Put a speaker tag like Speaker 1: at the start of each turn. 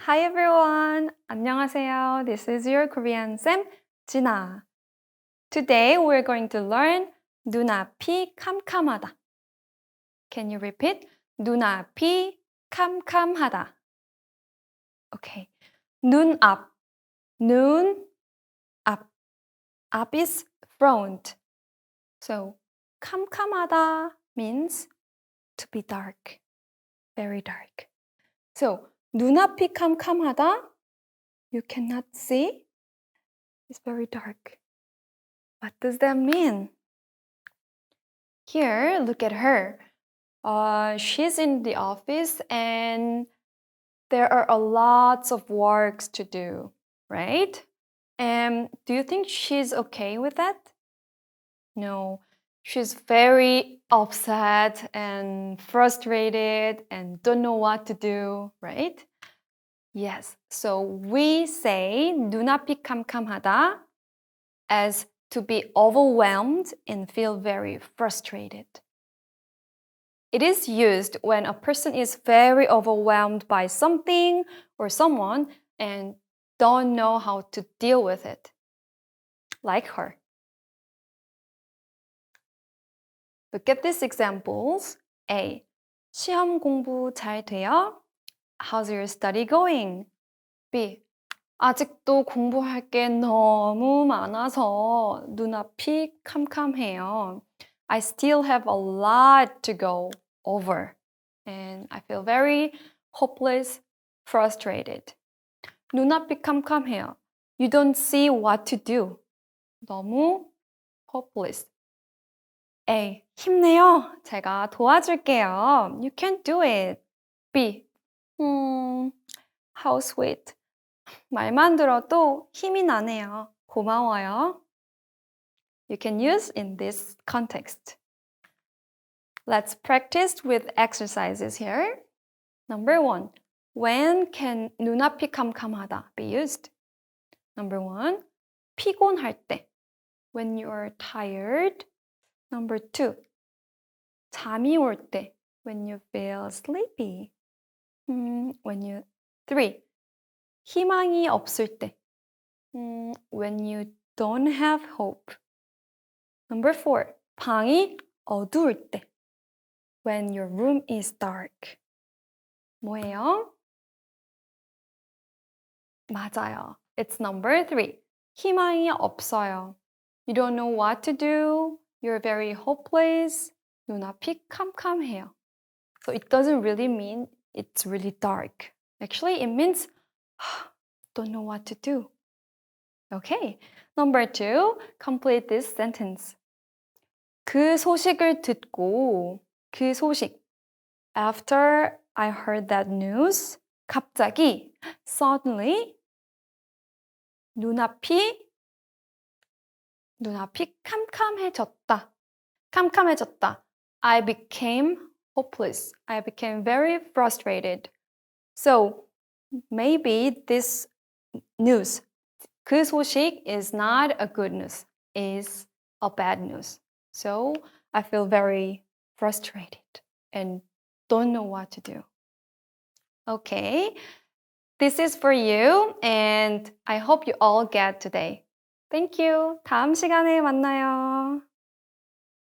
Speaker 1: Hi everyone. 안녕하세요. This is your Korean 쌤, 진아. Today we're going to learn 눈앞이 캄캄하다. Can you repeat? 눈앞이 캄캄하다. Okay. 눈앞. 눈 앞. 앞 is front. So 캄캄하다 means to be dark. Very dark. So 눈앞이 캄캄하다. You cannot see. It's very dark. What does that mean? Here, look at her. She's in the office and there are a lots of works to do, right? And do you think she's okay with that? No, she's very upset and frustrated and don't know what to do, right? Yes, so we say 눈앞이 캄캄하다 as to be overwhelmed and feel very frustrated. It is used when a person is very overwhelmed by something or someone and don't know how to deal with it. Like her. Look at these examples. A. 시험 공부 잘 돼요? How's your study going? B. 아직도 공부할 게 너무 많아서 눈앞이 캄캄해요. I still have a lot to go over and I feel very hopeless, frustrated. 눈앞이 캄캄해요. You don't see what to do. 너무 hopeless. A. 힘내요. 제가 도와줄게요. You can do it. B. How sweet. 말만 들어도 힘이 나네요. 고마워요. You can use in this context. Let's practice with exercises here. Number 1. When can 눈앞이 캄캄하다 be used? Number 1. 피곤할 때. When you're tired. Number 2. 잠이 올 때. When you feel sleepy. 3. 희망이 없을 때. When you don't have hope. Number 4. 방이 어두울 때. When your room is dark. 뭐예요? 맞아요. It's number 3. 희망이 없어요. You don't know what to do. You're very hopeless. 눈앞이 캄캄해요. So it doesn't really mean it's really dark. Actually, it means don't know what to do. Okay. Number 2, complete this sentence. 그 소식을 듣고 그 소식. After I heard that news, 갑자기, suddenly, 눈앞이 캄캄해졌다. 캄캄해졌다. I became hopeless. I became very frustrated. So maybe this news, 그 소식 is not a good news, is a bad news. So I feel very frustrated and don't know what to do. Okay, this is for you and I hope you all get today. Thank you. 다음 시간에 만나요.